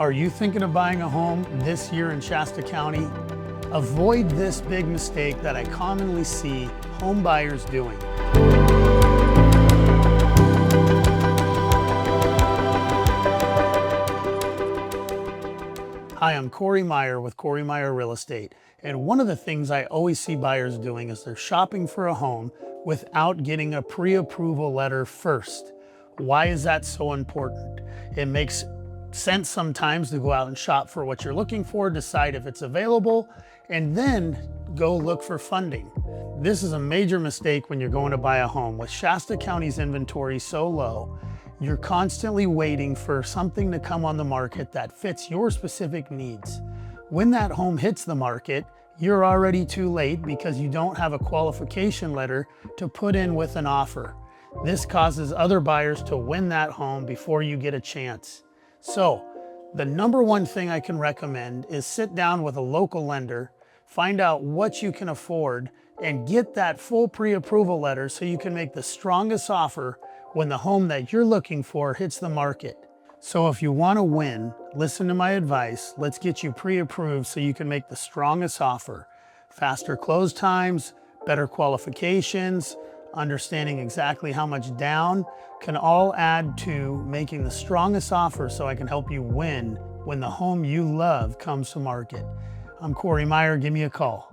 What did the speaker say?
Are you thinking of buying a home this year in Shasta County? Avoid this big mistake that I commonly see home buyers doing. Hi, I'm Cory Meyer with Cory Meyer Real Estate. And one of the things I always see buyers doing is they're shopping for a home without getting a pre-approval letter first. Why is that so important? It makes sense sometimes to go out and shop for what you're looking for, decide if it's available, and then go look for funding. This is a major mistake when you're going to buy a home. With Shasta County's inventory so low, you're constantly waiting for something to come on the market that fits your specific needs. When that home hits the market, you're already too late because you don't have a qualification letter to put in with an offer. This causes other buyers to win that home before you get a chance. So, the number one thing I can recommend is sit down with a local lender, find out what you can afford, and get that full pre-approval letter so you can make the strongest offer when the home that you're looking for hits the market. So if you want to win, listen to my advice. Let's get you pre-approved so you can make the strongest offer. Faster close times, better qualifications, understanding exactly how much down can all add to making the strongest offer so I can help you win when the home you love comes to market. I'm Cory Meyer. Give me a call.